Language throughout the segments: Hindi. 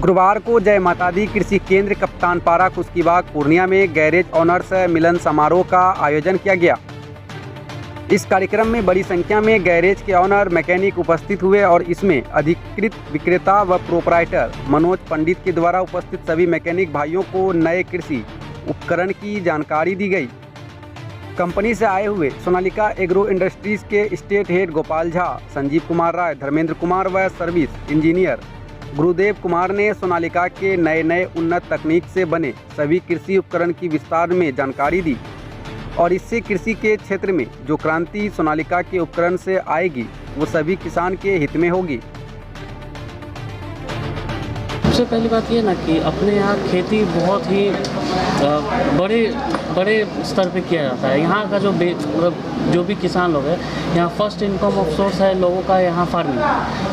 शुक्रवार को जय माता दी कृषि केंद्र कप्तानपारा खुशकीबाग पूर्णिया में गैरेज ऑनर्स मिलन समारोह का आयोजन किया गया। इस कार्यक्रम में बड़ी संख्या में गैरेज के ऑनर मैकेनिक उपस्थित हुए और इसमें अधिकृत विक्रेता व प्रोपराइटर मनोज पंडित के द्वारा उपस्थित सभी मैकेनिक भाइयों को नए कृषि उपकरण की जानकारी दी गई। कंपनी से आए हुए सोनालिका एग्रो इंडस्ट्रीज के स्टेट हेड गोपाल झा, संजीव कुमार राय, धर्मेंद्र कुमार व सर्विस इंजीनियर गुरुदेव कुमार ने सोनालिका के नए उन्नत तकनीक से बने सभी कृषि उपकरण की विस्तार में जानकारी दी और इससे कृषि के क्षेत्र में जो क्रांति सोनालिका के उपकरण से आएगी वो सभी किसान के हित में होगी। सबसे पहली बात ये ना कि अपने यहाँ खेती बहुत ही बड़े स्तर पे किया जाता है। यहाँ का जो भी किसान लोग हैं, यहाँ फर्स्ट इनकम ऑफ सोर्स है लोगों का यहाँ फार्मिंग।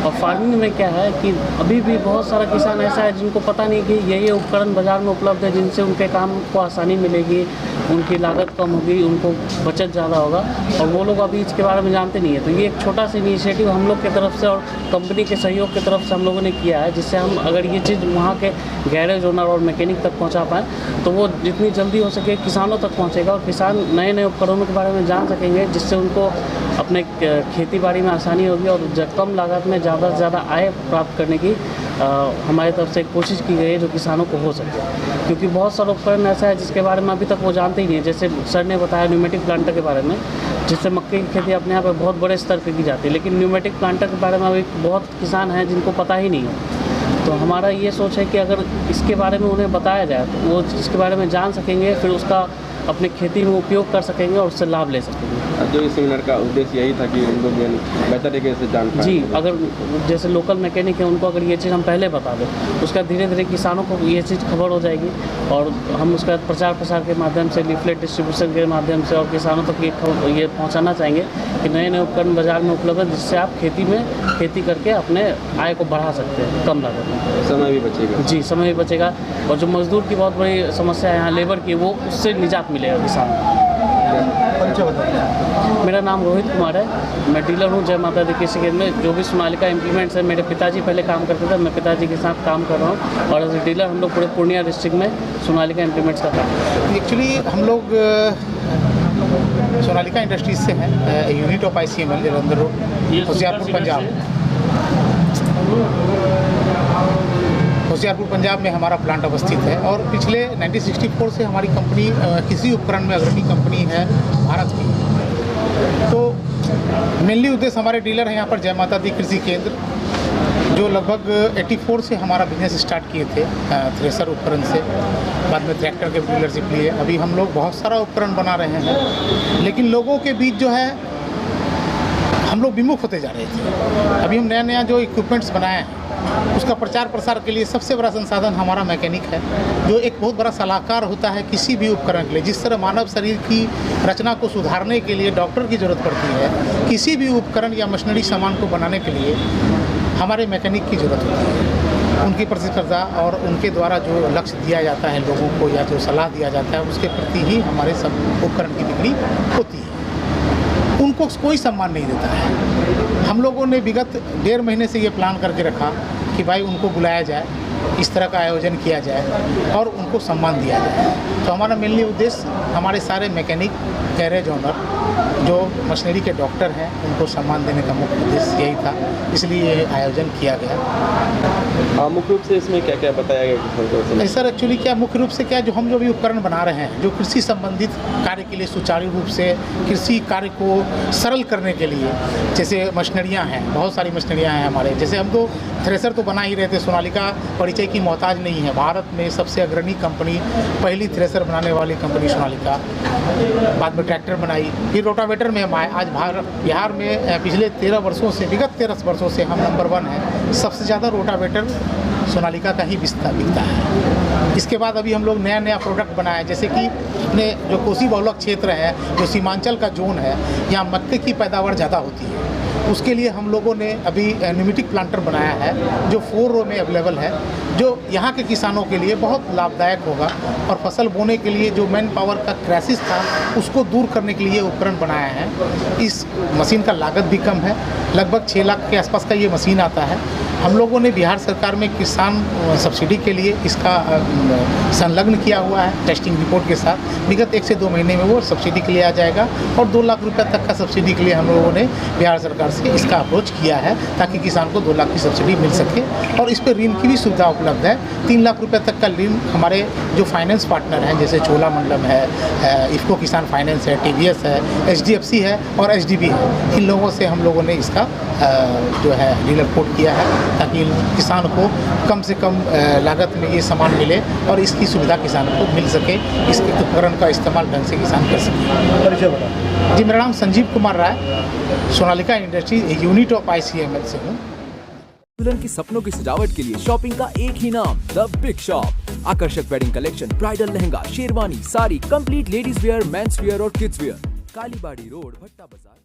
और फार्मिंग में क्या है कि अभी भी बहुत सारा किसान ऐसा है जिनको पता नहीं कि ये उपकरण बाज़ार में उपलब्ध है जिनसे उनके काम को आसानी मिलेगी, उनकी लागत कम होगी, उनको बचत ज़्यादा होगा, और वो लोग अभी इसके बारे में जानते नहीं है। तो ये एक छोटा सा इनिशिएटिव हम लोग की तरफ से और कंपनी के सहयोग की तरफ से हम लोगों ने किया है, जिससे हम अगर ये चीज़ वहाँ के गैरेज ओनर और मैकेनिक तक पहुँचा पाएँ तो वो जितनी जल्दी हो सके किसानों तक पहुँचेगा और किसान नए उपकरणों के बारे में जान सकेंगे, जिससे उनको अपने खेती बाड़ी में आसानी होगी और कम लागत में ज़्यादा से ज़्यादा आय प्राप्त करने की हमारी तरफ से एक कोशिश की गई है जो किसानों को हो सके। क्योंकि बहुत सारे उपकरण ऐसा है जिसके बारे में अभी तक वो जानते ही नहीं है। जैसे सर ने बताया न्यूमेटिक प्लांटर के बारे में, जिससे मक्के की खेती अपने यहाँ पर बहुत बड़े स्तर पर की जाती है, लेकिन न्यूमेटिक प्लांटर के बारे में अभी बहुत किसान हैं जिनको पता ही नहीं है। तो हमारा ये सोच है कि अगर इसके बारे में उन्हें बताया जाए तो वो इसके बारे में जान सकेंगे, फिर उसका अपने खेती में उपयोग कर सकेंगे और उससे लाभ ले सकेंगे। जो इस सेमिनार का उद्देश्य यही था कि उनको बेहतर तरीके से जान पाएं। जी, अगर जैसे लोकल मैकेनिक है उनको अगर ये चीज़ हम पहले बता दें, उसका धीरे धीरे किसानों को ये चीज़ खबर हो जाएगी और हम उसका प्रचार प्रसार के माध्यम से, लीफलेट डिस्ट्रीब्यूशन के माध्यम से और किसानों तक ये पहुँचाना चाहेंगे कि नए उपकरण बाजार में उपलब्ध है, जिससे आप खेती करके अपने आय को बढ़ा सकते हैं कम लागत में। समय भी बचेगा। जी, समय भी बचेगा और जो मजदूर की बहुत बड़ी समस्या है यहाँ लेबर की, वो उससे निजात मिलेगा किसान को। मेरा नाम रोहित कुमार है, मैं डीलर हूँ जय माता दी कृषि केंद्र में। जो भी सोनालिका इम्प्लीमेंट्स है, मेरे पिताजी पहले काम करते थे, मैं पिताजी के साथ काम कर रहा हूँ और एज ए डीलर हम लोग पूरे पूर्णिया डिस्ट्रिक्ट में सोनालिका इम्प्लीमेंट्स का काम। एक्चुअली हम लोग सोनालिका इंडस्ट्रीज से हैं, unit of ICML Jalandhar road, Hoshiarpur Punjab में हमारा प्लांट अवस्थित है और पिछले 1964 से हमारी कंपनी कृषि उपकरण में अग्रणी कंपनी है भारत की। तो मेनली उद्देश्य हमारे डीलर हैं यहाँ पर जय माता दी कृषि केंद्र, जो लगभग 84 से हमारा बिजनेस स्टार्ट किए थे थ्रेसर उपकरण से, बाद में ट्रैक्टर के डीलरशिप लिए। अभी हम लोग बहुत सारा उपकरण बना रहे हैं, लेकिन लोगों के बीच जो है हम लोग विमुख होते जा रहे थे। अभी हम नया जो इक्विपमेंट्स बनाए हैं उसका प्रचार प्रसार के लिए सबसे बड़ा संसाधन हमारा मैकेनिक है, जो एक बहुत बड़ा सलाहकार होता है किसी भी उपकरण के लिए। जिस तरह मानव शरीर की रचना को सुधारने के लिए डॉक्टर की ज़रूरत पड़ती है, किसी भी उपकरण या मशीनरी सामान को बनाने के लिए हमारे मैकेनिक की ज़रूरत होती है। उनकी प्रतिस्पर्धा और उनके द्वारा जो लक्ष्य दिया जाता है लोगों को या जो सलाह दिया जाता है उसके प्रति ही हमारे सब उपकरण की बिक्री होती है। उनको कोई सम्मान नहीं देता है। हम लोगों ने विगत 1.5 महीने से ये प्लान करके रखा कि भाई उनको बुलाया जाए, इस तरह का आयोजन किया जाए और उनको सम्मान दिया जाए। तो हमारा मेनली उद्देश्य हमारे सारे मैकेनिक, गैरेज ओनर, जो मशीनरी के डॉक्टर हैं, उनको सम्मान देने का मुख्य उद्देश्य यही था, इसलिए ये आयोजन किया गया। मुख्य रूप से इसमें क्या क्या बताया गया? नहीं सर, एक्चुअली क्या मुख्य रूप से क्या जो भी उपकरण बना रहे हैं, जो कृषि संबंधित कार्य के लिए सुचारू रूप से कृषि कार्य को सरल करने के लिए, जैसे मशीनरियाँ हैं, बहुत सारी मशीनरियाँ हैं हमारे। जैसे हम तो थ्रेसर तो बना ही रहे थे, सोनालिका परिचय की मोहताज नहीं है। भारत में सबसे अग्रणी कंपनी, पहली थ्रेसर बनाने वाली कंपनी सोनालिका, बाद में ट्रैक्टर बनाई, फिर रोटावेटर में हम आए। आज बिहार में पिछले 13 वर्षों से, विगत 13 वर्षों से हम नंबर 1 हैं। सबसे ज़्यादा रोटावेटर सोनालिका का ही बिकता है। इसके बाद अभी हम लोग नया प्रोडक्ट बनाए, जैसे कि अपने जो कोसी बहुलक क्षेत्र है, जो सीमांचल का जोन है, यहाँ मक्के की पैदावार ज़्यादा होती है। उसके लिए हम लोगों ने अभी न्यूमेटिक प्लांटर बनाया है, जो 4 रो में अवेलेबल है, जो यहाँ के किसानों के लिए बहुत लाभदायक होगा और फसल बोने के लिए जो मैन पावर का क्राइसिस था उसको दूर करने के लिए उपकरण बनाया है। इस मशीन का लागत भी कम है, लगभग 6 लाख के आसपास का ये मशीन आता है हम लोगों ने बिहार सरकार में किसान सब्सिडी के लिए इसका संलग्न किया हुआ है टेस्टिंग रिपोर्ट के साथ। विगत 1 से 2 महीने में वो सब्सिडी के लिए आ जाएगा और 2 लाख रुपए तक का सब्सिडी के लिए हम लोगों ने बिहार सरकार से इसका अप्रोच किया है ताकि किसान को 2 लाख की सब्सिडी मिल सके। और इस पर ऋण की भी सुविधा उपलब्ध है। 3 लाख रुपए तक का ऋण हमारे जो फाइनेंस पार्टनर हैं जैसे चोलामंडलम है, इफ्को किसान फाइनेंस है, TVS है, HDFC है और HDB है, इन लोगों से हम लोगों ने इसका जो है डीलर कोड किया है ताकि किसान को कम से कम लागत में ये सामान मिले और इसकी सुविधा किसान को मिल सके, इसके उपकरण का इस्तेमाल ढंग से किसान कर सके। परिचय बता। जी, मेरा नाम Sanjeev Kumar Rai, Sonalika industries unit of ICML से हूँ। दुल्हन की सपनों की सजावट के लिए शॉपिंग का एक ही नाम, द बिग शॉप। आकर्षक wedding collection, bridal lehenga, sherwani, sari, complete ladies wear, men's wear और किड्स वेयर। कालीबाड़ी रोड, भट्टा बाजार।